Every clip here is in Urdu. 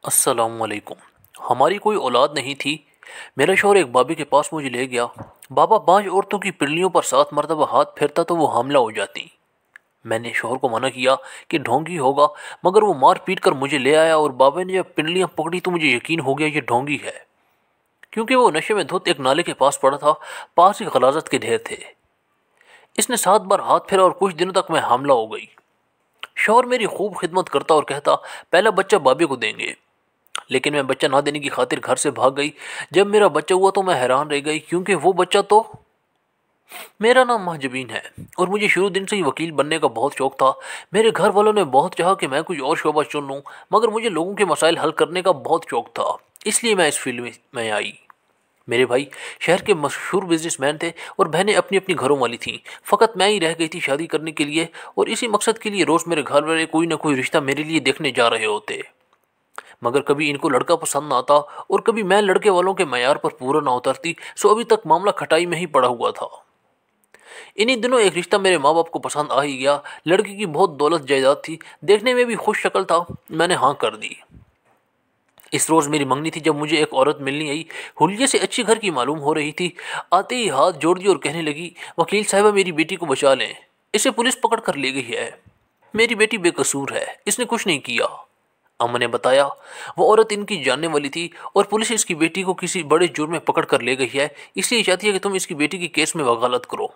السلام علیکم۔ ہماری کوئی اولاد نہیں تھی۔ میرا شوہر ایک بابی کے پاس مجھے لے گیا۔ بابا 5 عورتوں کی پنڈلیوں پر 7 مرتبہ ہاتھ پھیرتا تو وہ حاملہ ہو جاتی۔ میں نے شوہر کو منع کیا کہ ڈھونگی ہوگا، مگر وہ مار پیٹ کر مجھے لے آیا اور بابا نے جب پنڈلیاں پکڑی تو مجھے یقین ہو گیا یہ ڈھونگی ہے، کیونکہ وہ نشے میں دھت ایک نالے کے پاس پڑا تھا، پاس ہی غلاظت کے ڈھیر تھے۔ اس نے 7 بار ہاتھ پھیرا اور کچھ دنوں تک میں حاملہ ہو گئی۔ شوہر میری خوب خدمت کرتا اور کہتا پہلا بچہ بابی کو دیں گے، لیکن میں بچہ نہ دینے کی خاطر گھر سے بھاگ گئی۔ جب میرا بچہ ہوا تو میں حیران رہ گئی، کیونکہ وہ بچہ تو میرا نام مہجبین ہے اور مجھے شروع دن سے ہی وکیل بننے کا بہت شوق تھا۔ میرے گھر والوں نے بہت چاہا کہ میں کچھ اور شعبہ چن لوں، مگر مجھے لوگوں کے مسائل حل کرنے کا بہت شوق تھا، اس لیے میں اس فیلڈ میں آئی۔ میرے بھائی شہر کے مشہور بزنس مین تھے اور بہنیں اپنی اپنی گھروں والی تھیں، فقط میں ہی رہ گئی تھی شادی کرنے کے لیے، اور اسی مقصد کے لیے روز میرے گھر والے کوئی نہ کوئی رشتہ میرے لیے دیکھنے جا رہے ہوتے، مگر کبھی ان کو لڑکا پسند نہ آتا اور کبھی میں لڑکے والوں کے معیار پر پورا نہ اترتی، سو ابھی تک معاملہ کھٹائی میں ہی پڑا ہوا تھا۔ انہی دنوں ایک رشتہ میرے ماں باپ کو پسند آ ہی گیا۔ لڑکی کی بہت دولت جائیداد تھی، دیکھنے میں بھی خوش شکل تھا، میں نے ہاں کر دی۔ اس روز میری منگنی تھی۔ جب مجھے ایک عورت ملنے آئی، حلیے سے اچھی گھر کی معلوم ہو رہی تھی، آتے ہی ہاتھ جوڑ دی اور کہنے لگی وکیل صاحبہ میری بیٹی کو بچا لیں، اسے پولیس پکڑ کر لے گئی ہے، میری بیٹی بے قصور ہے، اس نے کچھ نہیں کیا۔ اما نے بتایا وہ عورت ان کی جاننے والی تھی اور پولیس اس کی بیٹی کو کسی بڑے جرم میں پکڑ کر لے گئی ہے، اس لیے چاہتی ہے کہ تم اس کی بیٹی کی کیس میں وکالت کرو۔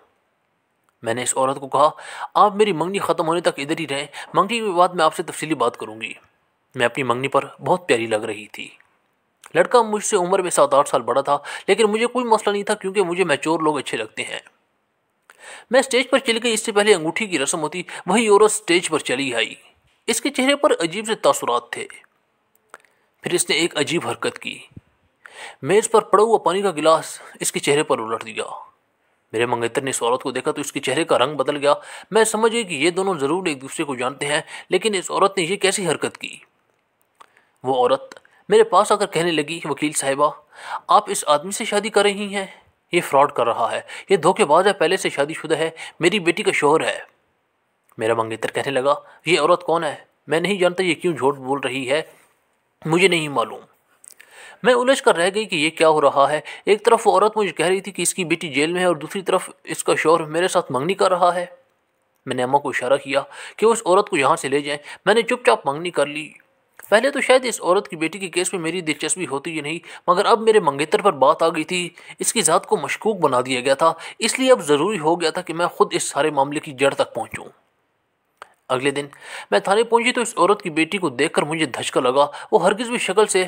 میں نے اس عورت کو کہا آپ میری منگنی ختم ہونے تک ادھر ہی رہیں، منگنی کے بعد میں آپ سے تفصیلی بات کروں گی۔ میں اپنی منگنی پر بہت پیاری لگ رہی تھی۔ لڑکا مجھ سے عمر میں 7-8 سال بڑا تھا، لیکن مجھے کوئی مسئلہ نہیں تھا کیونکہ مجھے میچور لوگ اچھے لگتے ہیں۔ میں اسٹیج پر چلی گئی، اس سے پہلے انگوٹھی کی رسم ہوتی، وہی عورت اسٹیج پر چلی آئی۔ اس کے چہرے پر عجیب سے تاثرات تھے۔ پھر اس نے ایک عجیب حرکت کی، میز پر پڑا ہوا پانی کا گلاس اس کے چہرے پر الٹ دیا۔ میرے منگیتر نے اس عورت کو دیکھا تو اس کے چہرے کا رنگ بدل گیا۔ میں سمجھ گئی کہ یہ دونوں ضرور ایک دوسرے کو جانتے ہیں، لیکن اس عورت نے یہ کیسی حرکت کی؟ وہ عورت میرے پاس آ کر کہنے لگی وکیل صاحبہ آپ اس آدمی سے شادی کر رہی ہیں، یہ فراڈ کر رہا ہے، یہ دھوکے باز ہے، پہلے سے شادی شدہ ہے، میری بیٹی کا شوہر ہے۔ میرا منگیتر کہنے لگا یہ عورت کون ہے؟ میں نہیں جانتا یہ کیوں جھوٹ بول رہی ہے، مجھے نہیں معلوم۔ میں الجھ کر رہ گئی کہ یہ کیا ہو رہا ہے۔ ایک طرف وہ عورت مجھے کہہ رہی تھی کہ اس کی بیٹی جیل میں ہے اور دوسری طرف اس کا شوہر میرے ساتھ منگنی کر رہا ہے۔ میں نے اماں کو اشارہ کیا کہ وہ اس عورت کو یہاں سے لے جائیں۔ میں نے چپ چاپ منگنی کر لی۔ پہلے تو شاید اس عورت کی بیٹی کے کیس میں میری دلچسپی ہوتی ہی نہیں، مگر اب میرے منگیتر پر بات آ گئی تھی، اس کی ذات کو مشکوک بنا دیا گیا تھا، اس لیے اب ضروری ہو گیا تھا کہ میں خود اس سارے معاملے کی جڑ تک پہنچوں۔ اگلے دن میں تھانے پہنچی تو اس عورت کی بیٹی کو دیکھ کر مجھے دھچکا لگا۔ وہ ہرگز بھی شکل سے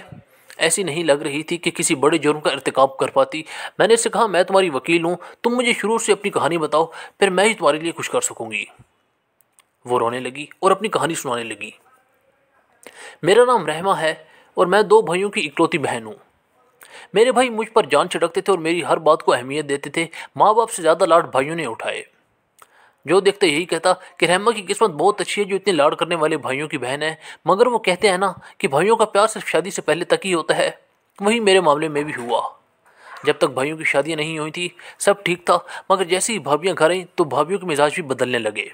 ایسی نہیں لگ رہی تھی کہ کسی بڑے جرم کا ارتکاب کر پاتی۔ میں نے اس سے کہا میں تمہاری وکیل ہوں، تم مجھے شروع سے اپنی کہانی بتاؤ، پھر میں ہی تمہارے لیے کچھ کر سکوں گی۔ وہ رونے لگی اور اپنی کہانی سنانے لگی۔ میرا نام رحمہ ہے اور میں 2 بھائیوں کی اکلوتی بہن ہوں۔ میرے بھائی مجھ پر جان چھڑکتے تھے اور میری ہر بات کو اہمیت دیتے تھے۔ ماں باپ سے زیادہ لاڈ بھائیوں نے اٹھائے۔ جو دیکھتے یہی کہتا کہ رحمہ کی قسمت بہت اچھی ہے جو اتنے لاڈ کرنے والے بھائیوں کی بہن ہے، مگر وہ کہتے ہیں نا کہ بھائیوں کا پیار صرف شادی سے پہلے تک ہی ہوتا ہے، وہی میرے معاملے میں بھی ہوا۔ جب تک بھائیوں کی شادیاں نہیں ہوئی تھی سب ٹھیک تھا، مگر جیسے ہی بھابیاں گھر آئیں تو بھابیوں کے مزاج بھی بدلنے لگے۔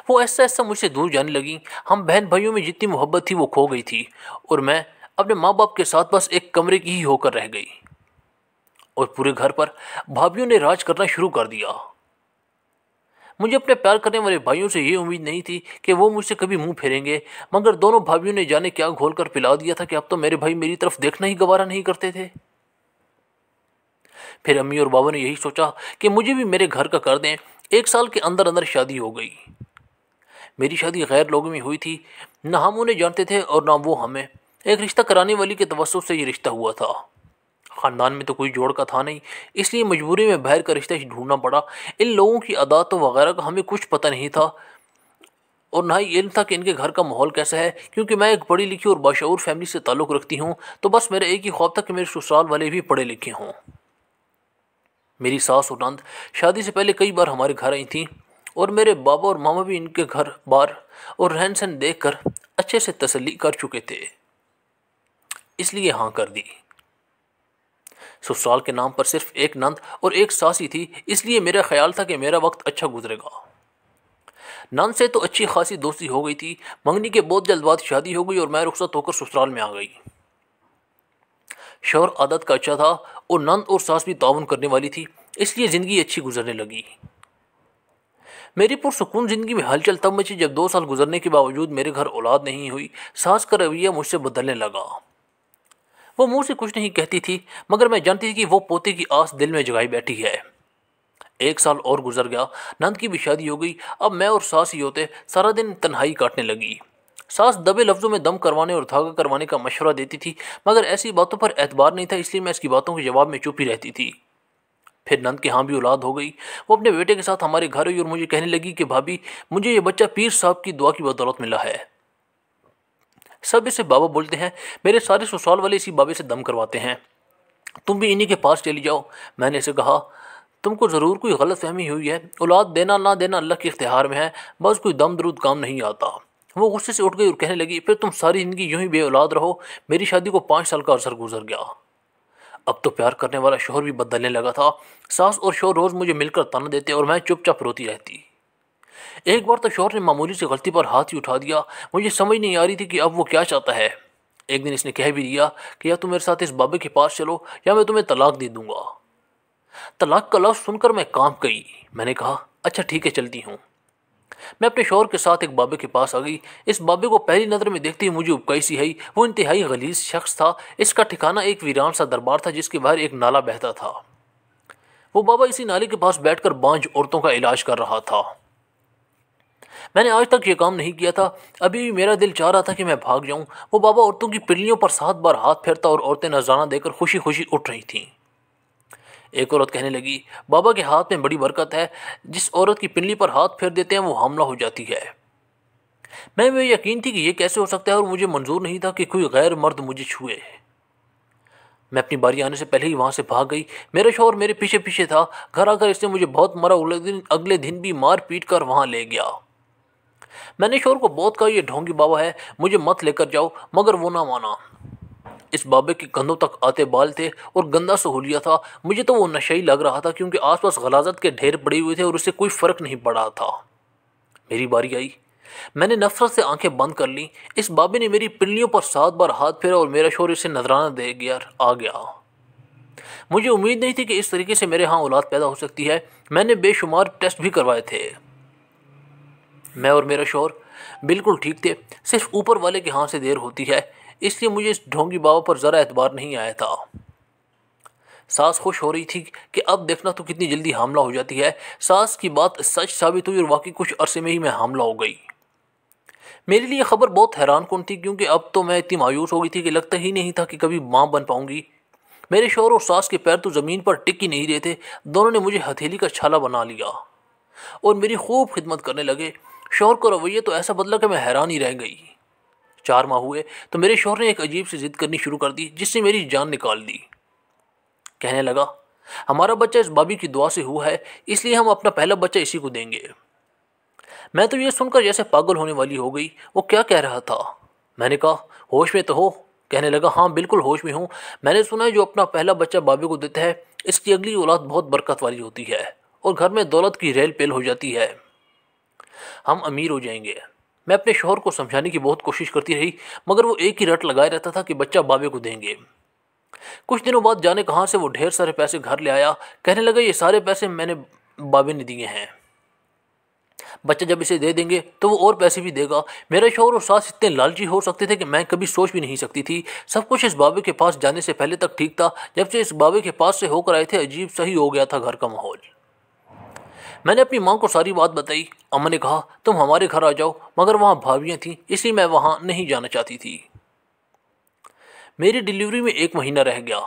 وہ ایسا ایسا مجھ سے دور جانے لگیں۔ ہم بہن بھائیوں میں جتنی محبت تھی وہ کھو گئی تھی، اور میں اپنے ماں باپ کے ساتھ بس ایک کمرے کی ہی ہو کر رہ گئی، اور پورے گھر پر بھابیوں نے راج کرنا شروع کر دیا۔ مجھے اپنے پیار کرنے والے بھائیوں سے یہ امید نہیں تھی کہ وہ مجھ سے کبھی منہ پھیریں گے، مگر دونوں بھابیوں نے جانے کیا گھول کر پلا دیا تھا کہ اب تو میرے بھائی میری طرف دیکھنا ہی گوارا نہیں کرتے تھے۔ پھر امی اور بابا نے یہی سوچا کہ مجھے بھی میرے گھر کا کر دیں۔ 1 سال کے اندر اندر شادی ہو گئی۔ میری شادی غیر لوگوں میں ہوئی تھی، نہ ہم انہیں جانتے تھے اور نہ وہ ہمیں۔ ایک رشتہ کرانے والی کے توسط سے یہ رشتہ ہوا تھا۔ خاندان میں تو کوئی جوڑ کا تھا نہیں، اس لیے مجبوری میں باہر کا رشتہ ہی ڈھونڈنا پڑا۔ ان لوگوں کی عادات وغیرہ کا ہمیں کچھ پتہ نہیں تھا، اور نہ ہی علم تھا کہ ان کے گھر کا ماحول کیسا ہے، کیونکہ میں ایک پڑھی لکھی اور باشعور فیملی سے تعلق رکھتی ہوں، تو بس میرا ایک ہی خواب تھا کہ میرے سسرال والے بھی پڑھے لکھے ہوں۔ میری ساس اور نند شادی سے پہلے کئی بار ہمارے گھر آئی تھیں، اور میرے بابا اور ماما بھی ان کے گھر بار اور رہن سہن دیکھ کر اچھے سے تسلی کر چکے تھے، اس لیے ہاں کر دی۔ سسرال کے نام پر صرف ایک نند اور ایک ساس ہی تھی، اس لیے میرا خیال تھا کہ میرا وقت اچھا گزرے گا۔ نان سے تو اچھی خاصی دوستی ہو گئی تھی، منگنی کے بہت جلد بعد شادی ہو گئی اور میں رخصت ہو کر سسرال میں آ گئی۔ شوہر عادت کا اچھا تھا اور نند اور ساس بھی تعاون کرنے والی تھی، اس لیے زندگی اچھی گزرنے لگی۔ میری پرسکون زندگی میں ہلچل تب مچی جب 2 سال گزرنے کے باوجود میرے گھر اولاد نہیں ہوئی۔ ساس کا رویہ مجھ سے بدلنے لگا۔ وہ منہ سے کچھ نہیں کہتی تھی، مگر میں جانتی تھی کہ وہ پوتے کی آس دل میں جگائی بیٹھی ہے۔ 1 سال اور گزر گیا، نند کی بھی شادی ہو گئی۔ اب میں اور ساس ہی ہوتے، سارا دن تنہائی کاٹنے لگی۔ ساس دبے لفظوں میں دم کروانے اور دھاگا کروانے کا مشورہ دیتی تھی، مگر ایسی باتوں پر اعتبار نہیں تھا، اس لیے میں اس کی باتوں کے جواب میں چپ ہی رہتی تھی۔ پھر نند کے ہاں بھی اولاد ہو گئی۔ وہ اپنے بیٹے کے ساتھ ہمارے گھر ہوئی اور مجھے کہنے لگی کہ بھابھی، مجھے یہ بچہ پیر صاحب کی دعا کی بدولت ملا ہے۔ سب اسے بابا بولتے ہیں، میرے سارے سسرال والے اسی بابے سے دم کرواتے ہیں، تم بھی انہی کے پاس چلی جاؤ۔ میں نے اسے کہا، تم کو ضرور کوئی غلط فہمی ہوئی ہے، اولاد دینا نہ دینا اللہ کے اختیار میں ہے، بس کوئی دم درود کام نہیں آتا۔ وہ غصے سے اٹھ گئی اور کہنے لگی، پھر تم ساری زندگی یوں ہی بے اولاد رہو۔ میری شادی کو 5 سال کا عرصہ گزر گیا۔ اب تو پیار کرنے والا شوہر بھی بدلنے لگا تھا۔ ساس اور شوہر روز مجھے مل کر تانا دیتے اور میں چپ چاپ روتی رہتی۔ ایک بار تو شوہر نے معمولی سی غلطی پر ہاتھ ہی اٹھا دیا۔ مجھے سمجھ نہیں آ رہی تھی کہ اب وہ کیا چاہتا ہے۔ ایک دن اس نے کہہ بھی دیا کہ یا تم میرے ساتھ اس بابے کے پاس چلو یا میں تمہیں طلاق دے دوں گا۔ طلاق کا لفظ سن کر میں کانپ گئی۔ میں نے کہا، اچھا ٹھیک ہے، چلتی ہوں۔ میں اپنے شوہر کے ساتھ ایک بابے کے پاس آ گئی۔ اس بابے کو پہلی نظر میں دیکھتے ہی مجھے ابکائی سی آئی۔ وہ انتہائی غلیظ شخص تھا۔ اس کا ٹھکانہ ایک ویران سا دربار تھا جس کے باہر ایک نالہ بہتا تھا۔ وہ بابا اسی نالے کے پاس بیٹھ کر بانجھ عورتوں کا علاج کر رہا تھا۔ میں نے آج تک یہ کام نہیں کیا تھا۔ ابھی بھی میرا دل چاہ رہا تھا کہ میں بھاگ جاؤں۔ وہ بابا عورتوں کی پنڈلیوں پر 7 بار ہاتھ پھیرتا اور عورتیں نذرانہ دے کر خوشی خوشی اٹھ رہی تھیں۔ ایک عورت کہنے لگی، بابا کے ہاتھ میں بڑی برکت ہے، جس عورت کی پنڈلی پر ہاتھ پھیر دیتے ہیں وہ حاملہ ہو جاتی ہے۔ میں بے یقین تھی کہ یہ کیسے ہو سکتا ہے اور مجھے منظور نہیں تھا کہ کوئی غیر مرد مجھے چھوئے۔ میں اپنی باری آنے سے پہلے ہی وہاں سے بھاگ گئی۔ میرا شوہر میرے پیچھے پیچھے تھا۔ گھر آ کر اس نے مجھے بہت مرا، اگلے دن بھی مار پیٹ کر وہاں لے گیا۔ میں نے شوہر کو بہت کہا، یہ ڈھونگی بابا ہے، مجھے مت لے کر جاؤ، مگر وہ نہ مانا۔ اس بابے کے کندھوں تک آتے بال تھے اور گندا سہولیا تھا۔ مجھے تو وہ نشئی لگ رہا تھا کیونکہ آس پاس غلاظت کے ڈھیر پڑے ہوئے تھے اور اسے کوئی فرق نہیں پڑا تھا۔ میری باری آئی۔ میں نے نفرت سے آنکھیں بند کر لیں۔ اس بابے نے میری پنڈلیوں پر 7 بار ہاتھ پھیرا اور میرا شوہر اسے نذرانہ دے آ گیا۔ مجھے امید نہیں تھی کہ اس طریقے سے میرے ہاں اولاد پیدا ہو سکتی ہے۔ میں نے بے شمار ٹیسٹ بھی کروائے تھے۔ میں اور میرا شوہر بالکل ٹھیک تھے، صرف اوپر والے کے ہاں سے دیر ہوتی ہے، اس لیے مجھے اس ڈھونگی بابا پر ذرا اعتبار نہیں آیا تھا۔ ساس خوش ہو رہی تھی کہ اب دیکھنا تو کتنی جلدی حاملہ ہو جاتی ہے۔ ساس کی بات سچ ثابت ہوئی اور واقعی کچھ عرصے میں ہی میں حاملہ ہو گئی۔ میرے لیے خبر بہت حیران کن تھی کیونکہ اب تو میں اتنی مایوس ہو گئی تھی کہ لگتا ہی نہیں تھا کہ کبھی ماں بن پاؤں گی۔ میرے شوہر اور ساس کے پیر تو زمین پر ٹک ہی نہیں رہے تھے۔ دونوں نے مجھے ہتھیلی کا چھالا بنا لیا اور میری خوب خدمت کرنے لگے۔ شوہر کا رویہ تو ایسا بدلا کہ میں حیران ہی رہ گئی۔ 4 ماہ ہوئے تو میرے شوہر نے ایک عجیب سی ضد کرنی شروع کر دی جس سے میری جان نکال دی۔ کہنے لگا، ہمارا بچہ اس بابی کی دعا سے ہوا ہے، اس لیے ہم اپنا پہلا بچہ اسی کو دیں گے۔ میں تو یہ سن کر جیسے پاگل ہونے والی ہو گئی۔ وہ کیا کہہ رہا تھا؟ میں نے کہا، ہوش میں تو ہو؟ کہنے لگا، ہاں بالکل ہوش میں ہوں۔ میں نے سنا ہے جو اپنا پہلا بچہ بابے کو دیتا ہے اس کی اگلی اولاد بہت برکت والی ہوتی ہے اور گھر میں دولت کی ریل پیل ہو جاتی ہے، ہم امیر ہو جائیں گے۔ میں اپنے شوہر کو سمجھانے کی بہت کوشش کرتی رہی مگر وہ ایک ہی رٹ لگائے رہتا تھا کہ بچہ بابے کو دیں گے۔ کچھ دنوں بعد جانے کہاں سے وہ ڈھیر سارے پیسے گھر لے آیا۔ کہنے لگا، یہ سارے پیسے میں نے بابے نے دیے ہیں، بچہ جب اسے دے دیں گے تو وہ اور پیسے بھی دے گا۔ میرے شوہر اور ساس اتنے لالچی ہو سکتے تھے کہ میں کبھی سوچ بھی نہیں سکتی تھی۔ سب کچھ اس بابے کے پاس جانے سے پہلے تک ٹھیک تھا۔ جب سے اس بابے کے پاس سے ہو کر آئے تھے عجیب سا ہی ہو گیا تھا گھر کا ماحول۔ میں نے اپنی ماں کو ساری بات بتائی۔ اماں نے کہا، تم ہمارے گھر آ جاؤ، مگر وہاں بھابیاں تھیں اس لیے میں وہاں نہیں جانا چاہتی تھی۔ میری ڈیلیوری میں 1 مہینہ رہ گیا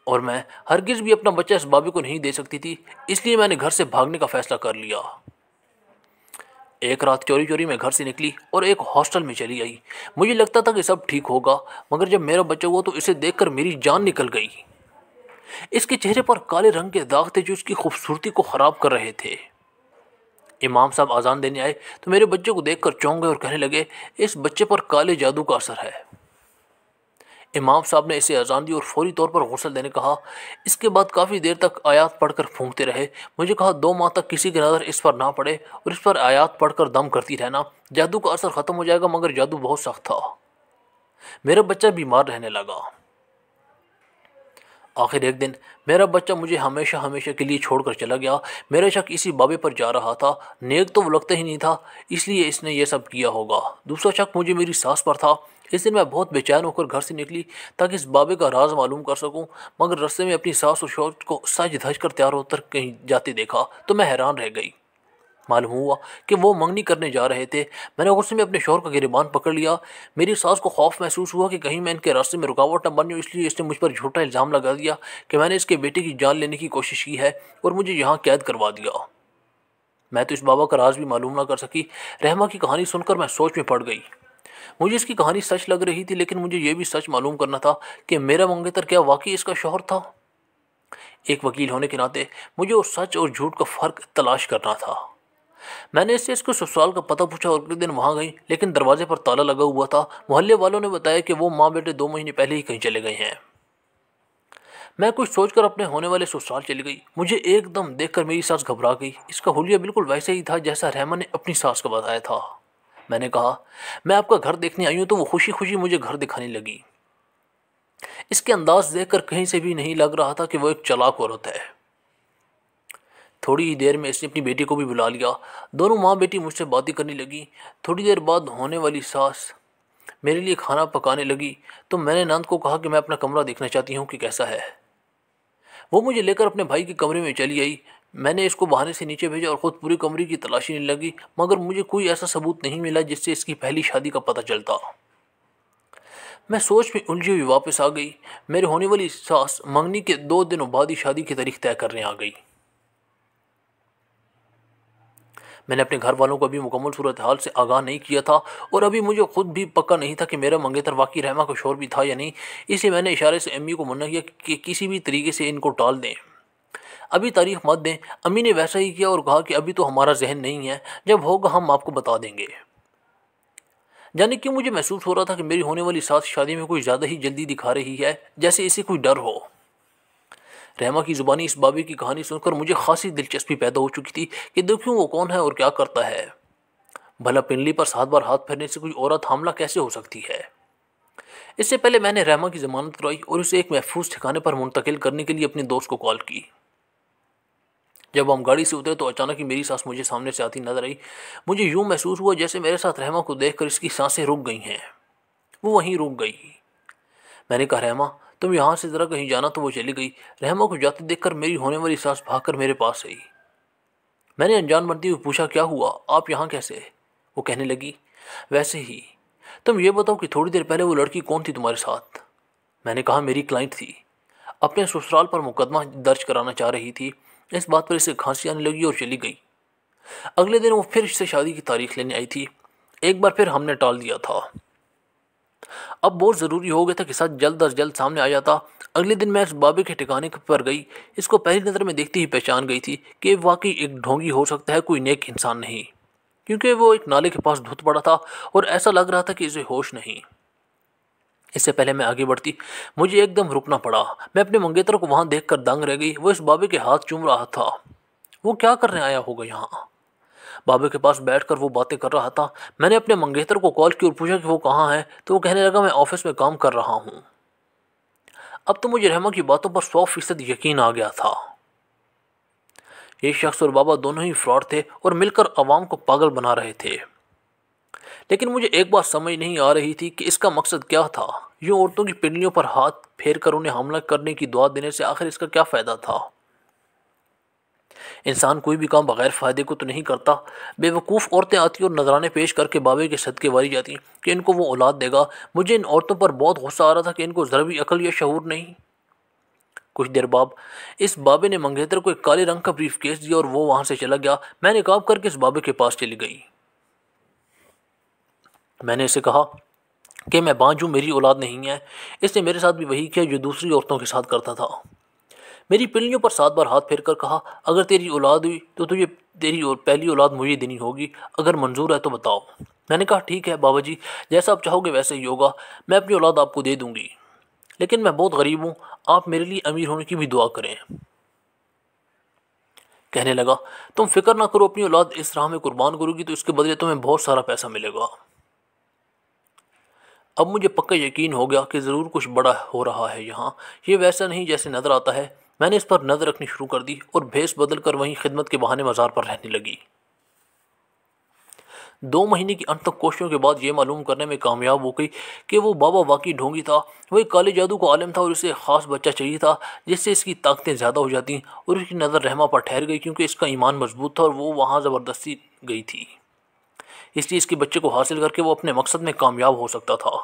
اور میں ہرگز بھی اپنا بچہ اس بابے کو نہیں دے سکتی تھی، اس لیے میں نے گھر سے بھاگنے کا فیصلہ کر لیا۔ ایک رات چوری چوری میں گھر سے نکلی اور ایک ہاسٹل میں چلی آئی۔ مجھے لگتا تھا کہ سب ٹھیک ہوگا، مگر جب میرا بچہ ہوا تو اسے دیکھ کر میری جان نکل گئی۔ اس کے چہرے پر کالے رنگ کے داغ تھے جو اس کی خوبصورتی کو خراب کر رہے تھے۔ امام صاحب اذان دینے آئے تو میرے بچے کو دیکھ کر چونک گئے اور کہنے لگے، اس بچے پر کالے جادو کا اثر ہے۔ امام صاحب نے اسے اذان دی اور فوری طور پر غسل دینے کہا۔ اس کے بعد کافی دیر تک آیات پڑھ کر پھونکتے رہے۔ مجھے کہا 2 ماہ تک کسی کی نظر اس پر نہ پڑے اور اس پر آیات پڑھ کر دم کرتی رہنا، جادو کا اثر ختم ہو جائے گا، مگر جادو بہت سخت تھا۔ میرا بچہ بیمار رہنے لگا۔ آخر ایک دن میرا بچہ مجھے ہمیشہ ہمیشہ کے لیے چھوڑ کر چلا گیا۔ میرا شک اسی بابے پر جا رہا تھا۔ نیک تو وہ لگتا ہی نہیں تھا، اس لیے اس نے یہ سب کیا ہوگا۔ دوسرا شک مجھے میری ساس پر تھا۔ اس دن میں بہت بے چین ہو کر گھر سے نکلی تاکہ اس بابے کا راز معلوم کر سکوں، مگر رستے میں اپنی ساس اور شوہر کو سج دھج کر تیار ہو کر کہیں جاتے دیکھا تو میں حیران رہ گئی۔ معلوم ہوا کہ وہ منگنی کرنے جا رہے تھے۔ میں نے غصے میں اپنے شوہر کا گریبان پکڑ لیا۔ میری ساس کو خوف محسوس ہوا کہ کہیں میں ان کے راستے میں رکاوٹ نہ بن جاؤں، اس لیے اس نے مجھ پر جھوٹا الزام لگا دیا کہ میں نے اس کے بیٹے کی جان لینے کی کوشش کی ہے اور مجھے یہاں قید کروا دیا۔ میں تو اس بابا کا راز بھی معلوم نہ کر سکی۔ رحمہ کی کہانی سن کر میں سوچ میں پڑ گئی۔ مجھے اس کی کہانی سچ لگ رہی تھی، لیکن مجھے یہ بھی سچ معلوم کرنا تھا کہ میرا منگیتر کیا واقعی اس کا شوہر تھا۔ ایک وکیل ہونے کے ناطے مجھے اس سچ اور جھوٹ کا فرق تلاش کرنا تھا۔ میں نے اس سے اس کو سسرال کا پتہ پوچھا اور اگلے دن وہاں گئی، لیکن دروازے پر تالا لگا ہوا تھا۔ محلے والوں نے بتایا کہ وہ ماں بیٹے 2 مہینے پہلے ہی کہیں چلے گئے ہیں۔ میں کچھ سوچ کر اپنے ہونے والے سسرال چلی گئی۔ مجھے ایک دم دیکھ کر میری ساس گھبرا گئی۔ اس کا حلیہ بالکل ویسے ہی تھا جیسا رحمہ نے اپنی ساس کو بتایا تھا۔ میں نے کہا میں آپ کا گھر دیکھنے آئی ہوں، تو وہ خوشی خوشی مجھے گھر دکھانے لگی۔ اس کے انداز دیکھ کر کہیں سے بھی نہیں لگ رہا تھا کہ وہ ایک چالاک عورت ہے۔ تھوڑی ہی دیر میں اس نے اپنی بیٹی کو بھی بلا لیا۔ دونوں ماں بیٹی مجھ سے باتیں کرنے لگی۔ تھوڑی دیر بعد ہونے والی ساس میرے لیے کھانا پکانے لگی تو میں نے نند کو کہا کہ میں اپنا کمرہ دیکھنا چاہتی ہوں کہ کیسا ہے۔ وہ مجھے لے کر اپنے بھائی کے کمرے میں چلی آئی۔ میں نے اس کو بہانے سے نیچے بھیجا اور خود پوری کمرے کی تلاشی لینے لگی، مگر مجھے کوئی ایسا ثبوت نہیں ملا جس سے اس کی پہلی شادی کا پتہ چلتا۔ میں سوچ میں الجھی ہوئی واپس آ گئی۔ میرے ہونے والی ساس منگنی کے 2 دنوں بعد ہی شادی کی تاریخ طے کرنے آ گئی۔ میں نے اپنے گھر والوں کو ابھی مکمل صورتحال سے آگاہ نہیں کیا تھا، اور ابھی مجھے خود بھی پکا نہیں تھا کہ میرا منگیتر واقعی رحمہ کا شوہر بھی تھا یا نہیں۔ اس لیے میں نے اشارے سے امی کو منع کیا کہ کسی بھی طریقے سے ان کو ٹال دیں، ابھی تاریخ مت دیں۔ امی نے ویسا ہی کیا اور کہا کہ ابھی تو ہمارا ذہن نہیں ہے، جب ہوگا ہم آپ کو بتا دیں گے۔ جانے کیوں مجھے محسوس ہو رہا تھا کہ میری ہونے والی ساس شادی میں کوئی زیادہ ہی جلدی دکھا رہی ہے، جیسے اسے کوئی ڈر ہو۔ رحمہ کی زبانی اس بابے کی کہانی سن کر مجھے خاصی دلچسپی پیدا ہو چکی تھی کہ دیکھوں وہ کون ہے اور کیا کرتا ہے۔ بھلا پنڈلی پر 7 بار ہاتھ پھیرنے سے کوئی عورت حاملہ کیسے ہو سکتی ہے؟ اس سے پہلے میں نے رحمہ کی ضمانت کرائی اور اسے ایک محفوظ ٹھکانے پر منتقل کرنے کے لیے اپنے دوست کو کال کی۔ جب ہم گاڑی سے اترے تو اچانک ہی میری ساس مجھے سامنے سے آتی نظر آئی۔ مجھے یوں محسوس ہوا جیسے میرے ساتھ رحمہ کو دیکھ کر اس کی سانسیں رک گئی ہیں۔ وہ وہیں رک گئی۔ میں نے کہا رحمہ تم یہاں سے ذرا کہیں جانا، تو وہ چلی گئی۔ رحمہ کو جاتے دیکھ کر میری ہونے والی ساس بھاگ کر میرے پاس آئی۔ میں نے انجان بنتی ہوئی پوچھا کیا ہوا، آپ یہاں کیسے؟ وہ کہنے لگی ویسے ہی۔ تم یہ بتاؤ کہ تھوڑی دیر پہلے وہ لڑکی کون تھی تمہارے ساتھ؟ میں نے کہا میری کلائنٹ تھی، اپنے سسرال پر مقدمہ درج کرانا چاہ رہی تھی۔ اس بات پر اسے کھانسی آنے لگی اور چلی گئی۔ اگلے دن وہ پھر اس سے شادی کی تاریخ لینے آئی تھی۔ ایک بار پھر ہم نے ٹال دیا تھا۔ اب بہت ضروری ہو گیا تھا کہ سچ جلد از جلد سامنے آ جاتا۔ اگلے دن میں اس بابے کے ٹھکانے پر گئی۔ اس کو پہلی نظر میں دیکھتے ہی پہچان گئی تھی کہ واقعی ایک ڈھونگی ہو سکتا ہے، کوئی نیک انسان نہیں، کیونکہ وہ ایک نالے کے پاس دھت پڑا تھا اور ایسا لگ رہا تھا کہ اسے ہوش نہیں۔ اس سے پہلے میں آگے بڑھتی مجھے ایک دم رکنا پڑا۔ میں اپنے منگیتر کو وہاں دیکھ کر دنگ رہ گئی۔ وہ اس بابے کے ہاتھ چوم رہا تھا۔ وہ کیا کرنے آیا ہوگا یہاں؟ بابے کے پاس بیٹھ کر وہ باتیں کر رہا تھا۔ میں نے اپنے منگیتر کو کال کی اور پوچھا کہ وہ کہاں ہے، تو وہ کہنے لگا میں آفس میں کام کر رہا ہوں۔ اب تو مجھے رحمہ کی باتوں پر 100% یقین آ گیا تھا۔ یہ شخص اور بابا دونوں ہی فراڈ تھے اور مل کر عوام کو پاگل بنا رہے تھے۔ لیکن مجھے ایک بات سمجھ نہیں آ رہی تھی کہ اس کا مقصد کیا تھا۔ یوں عورتوں کی پنڈلیوں پر ہاتھ پھیر کر انہیں حملہ کرنے کی دعا دینے سے آخر اس کا کیا فائدہ تھا؟ انسان کوئی بھی کام بغیر فائدے کو تو نہیں کرتا۔ بے وقوف عورتیں آتی اور نذرانے پیش کر کے بابے کے صدقے واری جاتی کہ ان کو وہ اولاد دے گا۔ مجھے ان عورتوں پر بہت غصہ آ رہا تھا کہ ان کو ذرا بھی عقل یا شعور نہیں۔ کچھ دیر بعد اس بابے نے منگیتر کو ایک کالے رنگ کا بریف کیس دیا اور وہ وہاں سے چلا گیا۔ میں نقاب کر کے اس بابے کے پاس چلی گئی۔ میں نے اسے کہا کہ میں بانجھ ہوں، میری اولاد نہیں ہے۔ اس نے میرے ساتھ بھی وہی کیا جو دوسری عورتوں کے ساتھ کرتا تھا۔ میری پنڈلیوں پر 7 بار ہاتھ پھیر کر کہا اگر تیری اولاد ہوئی تو تجھے تیری پہلی اولاد مجھے دینی ہوگی، اگر منظور ہے تو بتاؤ۔ میں نے کہا ٹھیک ہے بابا جی، جیسا آپ چاہو گے ویسے ہی ہوگا، میں اپنی اولاد آپ کو دے دوں گی۔ لیکن میں بہت غریب ہوں، آپ میرے لیے امیر ہونے کی بھی دعا کریں۔ کہنے لگا، تم فکر نہ کرو، اپنی اولاد اس راہ میں قربان کرو گی تو اس کے بدلے تمہیں بہت سارا پیسہ ملے گا۔ اب مجھے پکا یقین ہو گیا کہ ضرور کچھ بڑا ہو رہا ہے یہاں، یہ ویسا نہیں جیسے نظر آتا ہے۔ میں نے اس پر نظر رکھنی شروع کر دی اور بھیس بدل کر وہیں خدمت کے بہانے مزار پر رہنے لگی۔ 2 مہینے کی انتھک کوششوں کے بعد یہ معلوم کرنے میں کامیاب ہو گئی کہ وہ بابا واقعی ڈھونگی تھا۔ وہ ایک کالے جادو کا عالم تھا اور اسے ایک خاص بچہ چاہیے تھا جس سے اس کی طاقتیں زیادہ ہو جاتی، اور اس کی نظر رحمہ پر ٹھہر گئی کیونکہ اس کا ایمان مضبوط تھا اور وہ وہاں زبردستی گئی تھی، اس لیے اس کے بچے کو حاصل کر کے وہ اپنے مقصد میں کامیاب ہو سکتا تھا۔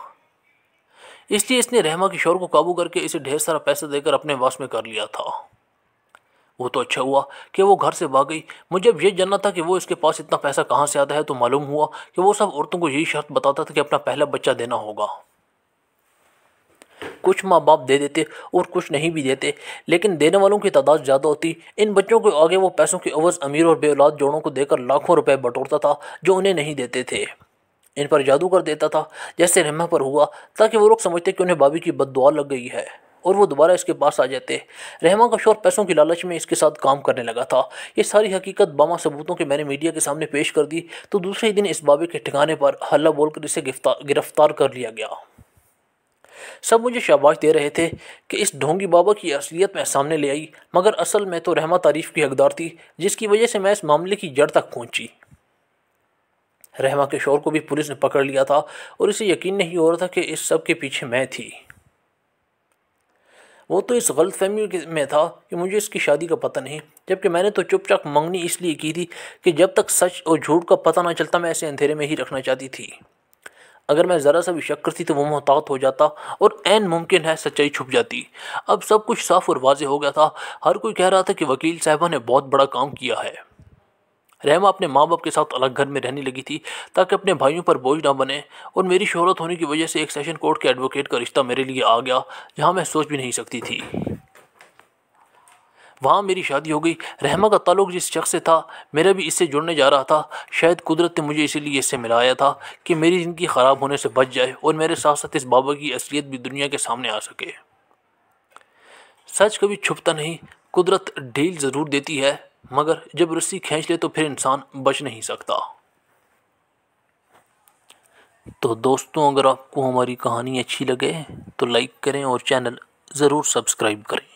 اس لیے اس نے رحمہ کے شوہر کو قابو کر کے اسے ڈھیر سارا پیسہ دے کر اپنے واس میں کر لیا تھا۔ وہ تو اچھا ہوا کہ وہ گھر سے بھاگ گئی۔ مجھے اب یہ جاننا تھا کہ وہ اس کے پاس اتنا پیسہ کہاں سے آتا ہے، تو معلوم ہوا کہ وہ سب عورتوں کو یہی شرط بتاتا تھا کہ اپنا پہلا بچہ دینا ہوگا۔ کچھ ماں باپ دے دیتے اور کچھ نہیں بھی دیتے، لیکن دینے والوں کی تعداد زیادہ ہوتی۔ ان بچوں کو آگے وہ پیسوں کے عوض امیر اور بے اولاد جوڑوں کو دے کر لاکھوں روپے بٹورتا تھا جو انہیں نہیں دیتے تھے۔ ان پر جادو کر دیتا تھا جیسے رحمہ پر ہوا، تاکہ وہ لوگ سمجھتے کہ انہیں بابی کی بد دعا لگ گئی ہے اور وہ دوبارہ اس کے پاس آ جاتے۔ رحمہ کا شوہر پیسوں کی لالچ میں اس کے ساتھ کام کرنے لگا تھا۔ یہ ساری حقیقت بامہ ثبوتوں کے میں نے میڈیا کے سامنے پیش کر دی تو دوسرے دن اس بابے کے ٹھکانے پر ہلہ بول کر اسے گرفتار کر لیا گیا۔ سب مجھے شاباش دے رہے تھے کہ اس ڈھونگی بابا کی اصلیت میں سامنے لے آئی، مگر اصل میں تو رحمہ تعریف کی حقدار تھی، جس کی وجہ سے میں اس معاملے کی جڑ تک پہنچی۔ رحمہ کے شوہر کو بھی پولیس نے پکڑ لیا تھا اور اسے یقین نہیں ہو رہا تھا کہ اس سب کے پیچھے میں تھی۔ وہ تو اس غلط فہمی میں تھا کہ مجھے اس کی شادی کا پتہ نہیں، جبکہ میں نے تو چپ چاپ منگنی اس لیے کی تھی کہ جب تک سچ اور جھوٹ کا پتہ نہ چلتا میں ایسے اندھیرے میں ہی رکھنا چاہتی تھی۔ اگر میں ذرا سا بھی شک کرتی تو وہ محتاط ہو جاتا اور عین ممکن ہے سچائی چھپ جاتی۔ اب سب کچھ صاف اور واضح ہو گیا تھا۔ ہر کوئی کہہ رہا تھا کہ وکیل صاحبہ نے بہت بڑا کام کیا ہے۔ رحمہ اپنے ماں باپ کے ساتھ الگ گھر میں رہنے لگی تھی تاکہ اپنے بھائیوں پر بوجھ نہ بنے، اور میری شہرت ہونے کی وجہ سے ایک سیشن کورٹ کے ایڈوکیٹ کا رشتہ میرے لیے آ گیا جہاں میں سوچ بھی نہیں سکتی تھی۔ وہاں میری شادی ہو گئی۔ رحمہ کا تعلق جس شخص سے تھا میرا بھی اس سے جڑنے جا رہا تھا۔ شاید قدرت نے مجھے اسی لیے اس سے ملایا تھا کہ میری زندگی خراب ہونے سے بچ جائے اور میرے ساتھ ساتھ اس بابا کی اصلیت بھی دنیا کے سامنے آ سکے۔ سچ کبھی چھپتا نہیں، قدرت ڈھیل ضرور دیتی ہے، مگر جب رسی کھینچ لے تو پھر انسان بچ نہیں سکتا۔ تو دوستوں، اگر آپ کو ہماری کہانی اچھی لگے تو لائک کریں اور چینل ضرور سبسکرائب کریں۔